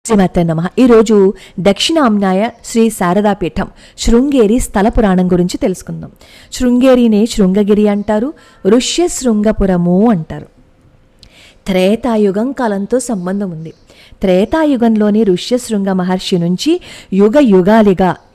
శ్రీమాత్రే నమః. ఈరోజు దక్షిణామ్నాయ శ్రీ శారదాపీఠం శృంగేరి స్థల పురాణం గురించి తెలుసుకుందాం. శృంగేరినే శృంగగిరి అంటారు, ఋష్యశృంగపురము అంటారు. త్రేతాయుగం కాలంతో సంబంధం ఉంది. త్రేతాయుగంలోని ఋష్యశృంగ మహర్షి నుంచి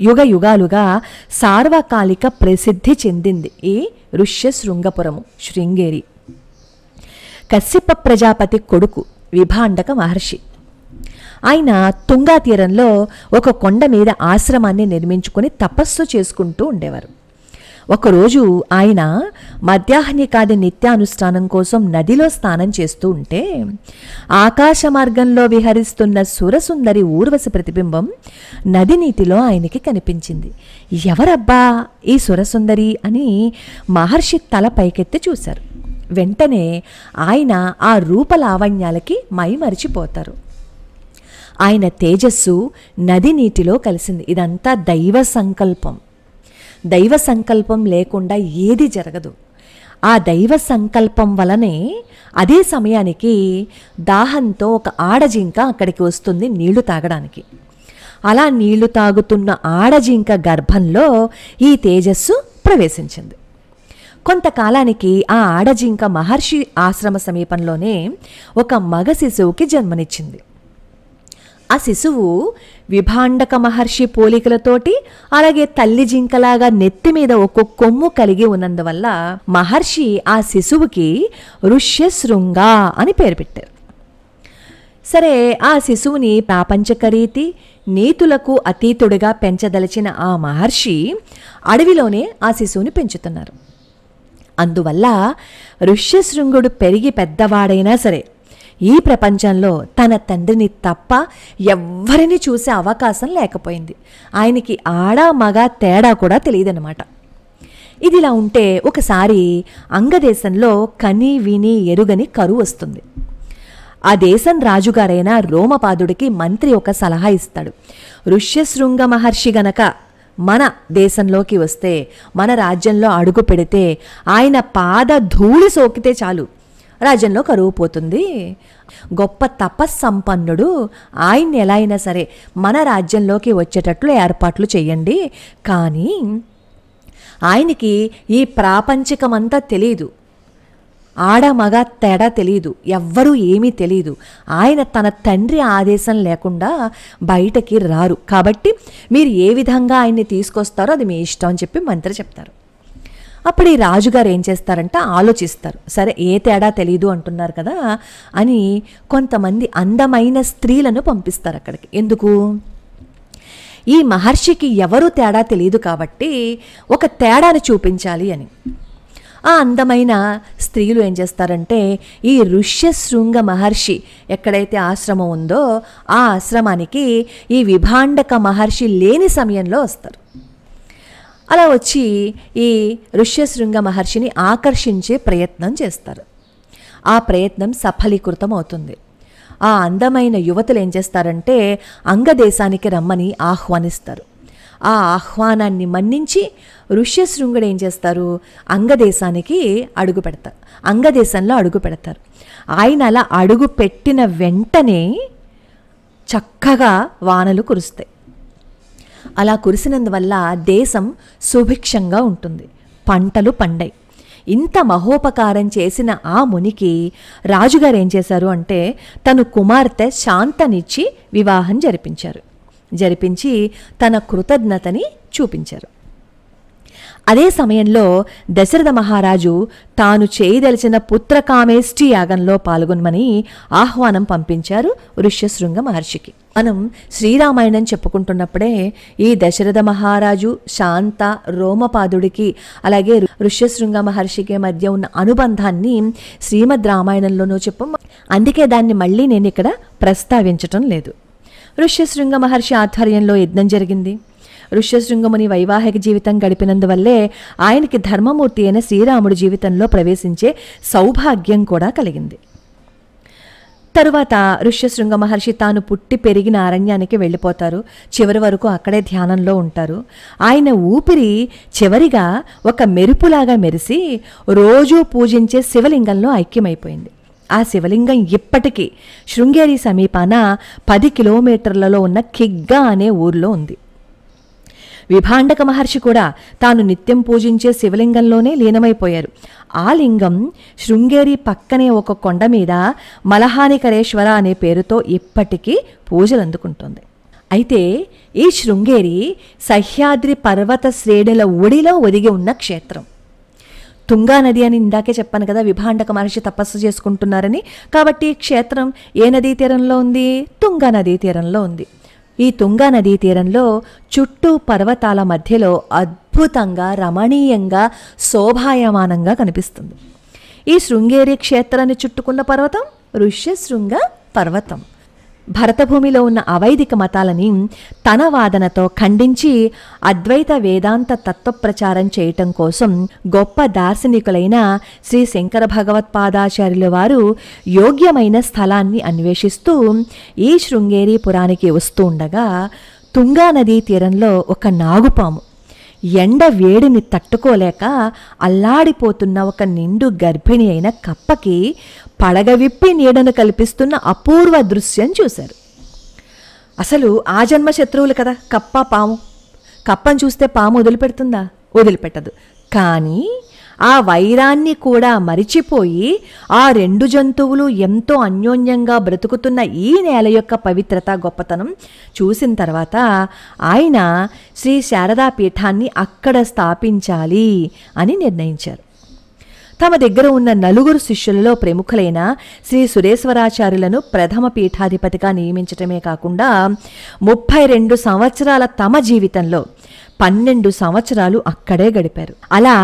యుగయుగాలుగా సార్వకాలిక ప్రసిద్ధి చెందింది ఈ ఋష్యశృంగపురము శృంగేరి. కశ్యప ప్రజాపతి కొడుకు విభాండక మహర్షి. ఆయన తుంగా తీరంలో ఒక కొండ మీద ఆశ్రమాన్ని నిర్మించుకొని తపస్సు చేసుకుంటూ ఉండేవారు. ఒకరోజు ఆయన మధ్యాహ్నికాది నిత్యానుష్ఠానం కోసం నదిలో స్నానం చేస్తూ ఉంటే ఆకాశ మార్గంలో విహరిస్తున్న సురసుందరి ఊర్వశి ప్రతిబింబం నది నీటిలో ఆయనకి కనిపించింది. ఎవరబ్బా ఈ సురసుందరి అని మహర్షి తల పైకెత్తి చూశారు. వెంటనే ఆయన ఆ రూపలావణ్యాలకి మైమరిచిపోతారు. ఆయన తేజస్సు నది నీటిలో కలిసింది. ఇదంతా దైవ సంకల్పం. దైవ సంకల్పం లేకుండా ఏది జరగదు. ఆ దైవ సంకల్పం వలనే అదే సమయానికి దాహంతో ఒక ఆడజింక అక్కడికి వస్తుంది నీళ్లు తాగడానికి. అలా నీళ్లు తాగుతున్న ఆడజింక గర్భంలో ఈ తేజస్సు ప్రవేశించింది. కొంతకాలానికి ఆ ఆడజింక మహర్షి ఆశ్రమ సమీపంలోనే ఒక మగ శిశువుకి జన్మనిచ్చింది. ఆ శిశువు విభాండక మహర్షి పోలికలతోటి అలాగే తల్లి జింకలాగా నెత్తి మీద ఒక కొమ్ము కలిగి ఉన్నందువల్ల మహర్షి ఆ శిశువుకి ఋష్యశృంగ అని పేరు పెట్టారు. సరే, ఆ శిశువుని ప్రాపంచక రీతి నీతులకు అతీతుడిగా పెంచదలిచిన ఆ మహర్షి అడవిలోనే ఆ శిశువుని పెంచుతున్నారు. అందువల్ల ఋష్యశృంగుడు పెరిగి పెద్దవాడైనా సరే ఈ ప్రపంచంలో తన తండ్రిని తప్ప ఎవ్వరిని చూసే అవకాశం లేకపోయింది. ఆయనకి ఆడ మగ తేడా కూడా తెలియదన్నమాట. ఇదిలా ఉంటే ఒకసారి అంగదేశంలో కని విని ఎరుగని కరువు వస్తుంది. ఆ దేశం రాజుగారైన రోమపాదుడికి మంత్రి ఒక సలహా ఇస్తాడు. ఋష్యశృంగ మహర్షి గనక మన దేశంలోకి వస్తే, మన రాజ్యంలో అడుగు పెడితే, ఆయన పాద ధూళి సోకితే చాలు రాజ్యంలో కరువు పోతుంది. గొప్ప తపస్సంపన్నుడు, ఆయన్ని ఎలా అయినా సరే మన రాజ్యంలోకి వచ్చేటట్లు ఏర్పాట్లు చేయండి. కానీ ఆయనకి ఈ ప్రాపంచికమంతా తెలియదు. ఆడ మగ తేడా తెలియదు, ఎవ్వరూ ఏమీ తెలియదు. ఆయన తన తండ్రి ఆదేశం లేకుండా బయటకి రారు. కాబట్టి మీరు ఏ విధంగా ఆయన్ని తీసుకొస్తారో అది మీ ఇష్టం అని చెప్పి మంత్రి చెప్తారు. అప్పుడు ఈ రాజుగారు ఏం చేస్తారంటే ఆలోచిస్తారు. సరే, ఏ తేడా తెలీదు అంటున్నారు కదా అని కొంతమంది అందమైన స్త్రీలను పంపిస్తారు అక్కడికి. ఎందుకు? ఈ మహర్షికి ఎవరు తేడా తెలియదు కాబట్టి ఒక తేడాను చూపించాలి అని. ఆ అందమైన స్త్రీలు ఏం చేస్తారంటే ఈ ఋష్యశృంగ మహర్షి ఎక్కడైతే ఆశ్రమం ఉందో ఆ ఆశ్రమానికి ఈ విభాండక మహర్షి లేని సమయంలో వస్తారు. అలా వచ్చి ఈ ఋష్యశృంగ మహర్షిని ఆకర్షించే ప్రయత్నం చేస్తారు. ఆ ప్రయత్నం సఫలీకృతం అవుతుంది. ఆ అందమైన యువతులు ఏం చేస్తారంటే అంగదేశానికి రమ్మని ఆహ్వానిస్తారు. ఆ ఆహ్వానాన్ని మన్నించి ఋష్యశృంగుడు ఏం చేస్తారు, అంగదేశానికి అడుగు పెడతారు. అంగదేశంలో అడుగు పెడతారు. ఆయన అలా అడుగు పెట్టిన వెంటనే చక్కగా వానలు కురుస్తాయి. అలా కురిసినందువల్ల దేశం సుభిక్షంగా ఉంటుంది, పంటలు పండాయి. ఇంత మహోపకారం చేసిన ఆ మునికి రాజుగారు ఏం చేశారు అంటే తను కుమార్తె శాంతనిచ్చి వివాహం జరిపించి తన కృతజ్ఞతని చూపించారు. అదే సమయంలో దశరథ మహారాజు తాను చేయదలిచిన పుత్రకామేష్టి యాగంలో పాల్గొనమని ఆహ్వానం పంపించారు ఋష్యశృంగ మహర్షికి. మనం శ్రీరామాయణం చెప్పుకుంటున్నప్పుడే ఈ దశరథ మహారాజు శాంత రోమపాదుడికి అలాగే ఋష్యశృంగ మహర్షికి మధ్య ఉన్న అనుబంధాన్ని శ్రీమద్ రామాయణంలోనూ చెప్పాం. అందుకే దాన్ని మళ్ళీ నేను ఇక్కడ ప్రస్తావించటం లేదు. ఋష్యశృంగ మహర్షి ఆధ్వర్యంలో యజ్ఞం జరిగింది. ఋష్యశృంగముని వైవాహిక జీవితం గడిపినందువల్లే ఆయనకి ధర్మమూర్తి అయిన శ్రీరాముడి జీవితంలో ప్రవేశించే సౌభాగ్యం కూడా కలిగింది. తరువాత ఋష్యశృంగ మహర్షి తాను పుట్టి పెరిగిన అరణ్యానికి వెళ్ళిపోతారు. చివరి వరకు అక్కడే ధ్యానంలో ఉంటారు. ఆయన ఊపిరి చివరిగా ఒక మెరుపులాగా మెరిసి రోజూ పూజించే శివలింగంలో ఐక్యమైపోయింది. ఆ శివలింగం ఇప్పటికీ శృంగేరి సమీపాన 10 కిలోమీటర్లలో ఉన్న కిగ్గా అనే ఊర్లో ఉంది. విభాండక మహర్షి కూడా తాను నిత్యం పూజించే శివలింగంలోనే లీనమైపోయారు. ఆ లింగం శృంగేరి పక్కనే ఒక కొండ మీద మలహానికరేశ్వర అనే పేరుతో ఇప్పటికీ పూజలు అందుకుంటోంది. అయితే ఈ శృంగేరి సహ్యాద్రి పర్వత శ్రేణుల ఒడిలో ఒదిగి ఉన్న క్షేత్రం. తుంగా నది అని ఇందాకే చెప్పాను కదా, విభాండక మహర్షి తపస్సు చేసుకుంటున్నారని. కాబట్టి ఈ క్షేత్రం ఏ నదీ తీరంలో ఉంది? తుంగా నదీ తీరంలో ఉంది. ఈ తుంగా నదీ తీరంలో చుట్టూ పర్వతాల మధ్యలో అద్భుతంగా రమణీయంగా శోభాయమానంగా కనిపిస్తుంది. ఈ శృంగేరి క్షేత్రాన్ని చుట్టుకున్న పర్వతం ఋష్యశృంగ పర్వతం. భరతభూమిలో ఉన్న అవైదిక మతాలని తన వాదనతో ఖండించి అద్వైత వేదాంత తత్వప్రచారం చేయటం కోసం గొప్ప దార్శనికులైన శ్రీ శంకర భగవత్పాదాచార్యుల వారు యోగ్యమైన స్థలాన్ని అన్వేషిస్తూ ఈ శృంగేరి పురానికి వస్తూ ఉండగా తుంగా నదీ తీరంలో ఒక నాగుపాము ఎండ వేడిని తట్టుకోలేక అల్లాడిపోతున్న ఒక నిండు గర్భిణి అయిన కప్పకి పడగ విప్పి నీడను కల్పిస్తున్న అపూర్వ దృశ్యం చూశారు. అసలు ఆ జన్మ శత్రువులు కదా కప్ప పాము. కప్పను చూస్తే పాము వదిలిపెడుతుందా? వదిలిపెట్టదు. కానీ ఆ వైరాన్ని కూడా మరిచిపోయి ఆ రెండు జంతువులు ఎంతో అన్యోన్యంగా బ్రతుకుతున్న ఈ నేల యొక్క పవిత్రత గొప్పతనం చూసిన తర్వాత ఆయన శ్రీ శారదా పీఠాన్ని అక్కడ స్థాపించాలి అని నిర్ణయించారు. తమ దగ్గర ఉన్న 4 శిష్యులలో ప్రముఖులైన శ్రీ సురేశ్వరాచార్యులను ప్రథమ పీఠాధిపతిగా నియమించటమే కాకుండా 32 సంవత్సరాల తమ జీవితంలో 12 సంవత్సరాలు అక్కడే గడిపారు. అలా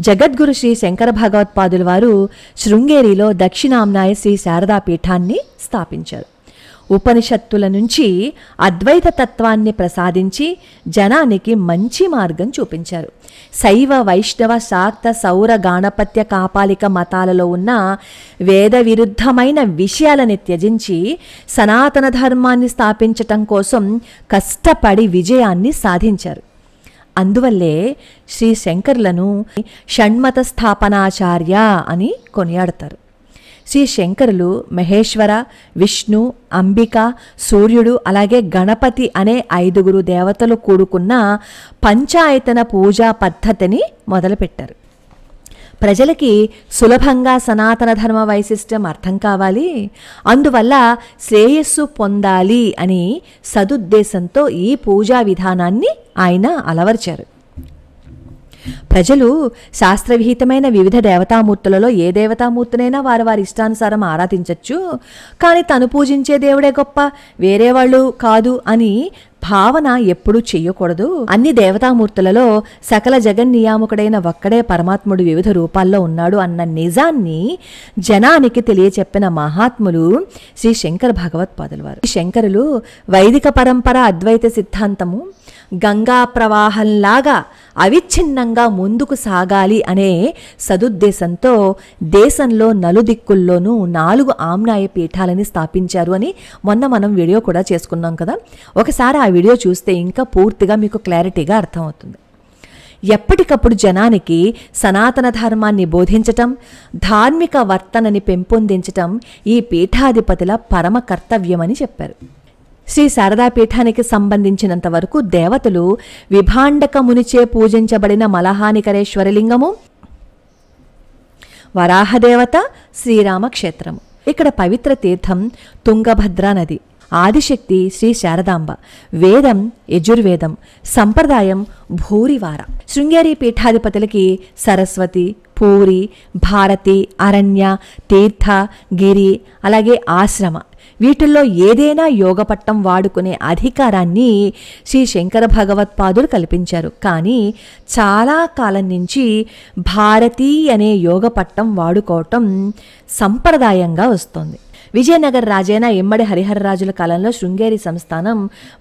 జగద్గురు శ్రీ శంకర భగవత్పాదుల వారు శృంగేరిలో దక్షిణామ్నాయ శ్రీ శారదా పీఠాన్ని స్థాపించారు. ఉపనిషత్తుల నుంచి అద్వైత తత్వాన్ని ప్రసాదించి జనానికి మంచి మార్గం చూపించారు. శైవ వైష్ణవ శాక్త సౌర గాణపత్య కాపాలిక మతాలలో ఉన్న వేద విరుద్ధమైన విషయాలని త్యజించి సనాతన ధర్మాన్ని స్థాపించటం కోసం కష్టపడి విజయాన్ని సాధించారు. అందువల్లే శ్రీ శంకరులను షణ్మత స్థాపనాచార్య అని కొనియాడతారు. శ్రీ శంకరులు మహేశ్వర, విష్ణు, అంబిక, సూర్యుడు అలాగే గణపతి అనే 5 దేవతలు కూడుకున్న పంచాయతన పూజా పద్ధతిని మొదలుపెట్టారు. ప్రజలకి సులభంగా సనాతన ధర్మ వైశిష్ట్యం అర్థం కావాలి, అందువల్ల శ్రేయస్సు పొందాలి అని సదుద్దేశంతో ఈ పూజా విధానాన్ని ఆయన అలవర్చారు. ప్రజలు శాస్త్రవిహితమైన వివిధ దేవతామూర్తులలో ఏ దేవతామూర్తినైనా వారి వారి ఇష్టానుసారం ఆరాధించవచ్చు, కానీ తను పూజించే దేవుడే గొప్ప, వేరే వాళ్ళు కాదు అని భావన ఎప్పుడూ చెయ్యకూడదు. అన్ని దేవతామూర్తులలో సకల జగన్నియామకుడైన ఒక్కడే పరమాత్ముడు వివిధ రూపాల్లో ఉన్నాడు అన్న నిజాన్ని జనానికి తెలియచెప్పిన మహాత్ములు శ్రీ శంకర భగవత్పాదుల వారు. శంకరులు వైదిక పరంపర అద్వైత సిద్ధాంతము గంగా ప్రవాహంలాగా అవిచ్ఛిన్నంగా ముందుకు సాగాలి అనే సదుద్దేశంతో దేశంలో నలుదిక్కుల్లోనూ 4 ఆమ్నాయ పీఠాలని స్థాపించారు అని మొన్న మనం వీడియో కూడా చేసుకున్నాం కదా. ఒకసారి ఆ వీడియో చూస్తే ఇంకా పూర్తిగా మీకు క్లారిటీగా అర్థమవుతుంది. ఎప్పటికప్పుడు జనానికి సనాతన ధర్మాన్ని బోధించటం, ధార్మిక వర్తనని పెంపొందించటం ఈ పీఠాధిపతుల పరమ కర్తవ్యమని చెప్పారు. శ్రీ శారదా పీఠానికి సంబంధించినంత వరకు దేవతలు విభాండక మునిచే పూజించబడిన మలహానికరేశ్వరలింగము, వరాహదేవత, శ్రీరామక్షేత్రము. ఇక్కడ పవిత్ర తీర్థం తుంగభద్రా నది, ఆదిశక్తి శ్రీ శారదాంబ, వేదం యజుర్వేదం, సంప్రదాయం భూరివార. శృంగేరి పీఠాధిపతులకి సరస్వతి, పూరి, భారతి, అరణ్య, తీర్థ, గిరి అలాగే ఆశ్రమ వీటిల్లో ఏదైనా యోగపట్టం వాడుకునే అధికారాన్ని శ్రీ శంకర భగవత్పాదులు కల్పించారు. కానీ చాలా కాలం నుంచి భారతి అనే యోగపట్టం వాడుకోవటం సంప్రదాయంగా వస్తుంది. విజయనగర రాజైన ఇమ్మడి హరిహరరాజుల కాలంలో శృంగేరి సంస్థానం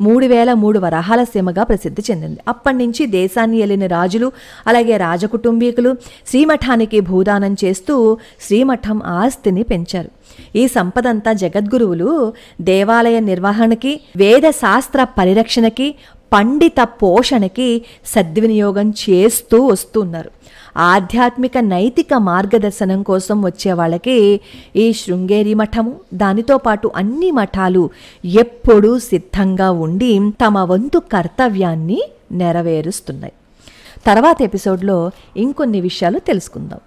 3003 వరాహాల సీమగా ప్రసిద్ధి చెందింది. అప్పటి నుంచి దేశాన్ని ఏలిన రాజులు అలాగే రాజకుటుంబీకులు శ్రీమఠానికి భూదానం చేస్తూ శ్రీమఠం ఆస్తిని పెంచారు. ఈ సంపదంతా జగద్గురువులు దేవాలయ నిర్వహణకి, వేద శాస్త్ర పరిరక్షణకి, పండిత పోషణకి సద్వినియోగం చేస్తూ వస్తున్నారు. ఆధ్యాత్మిక నైతిక మార్గదర్శనం కోసం వచ్చే వాళ్ళకి ఈ శృంగేరి మఠము, దానితో పాటు అన్ని మఠాలు ఎప్పుడూ సిద్ధంగా ఉండి తమ వంతు కర్తవ్యాన్ని నెరవేరుస్తున్నాయి. తర్వాత ఎపిసోడ్లో ఇంకొన్ని విషయాలు తెలుసుకుందాం.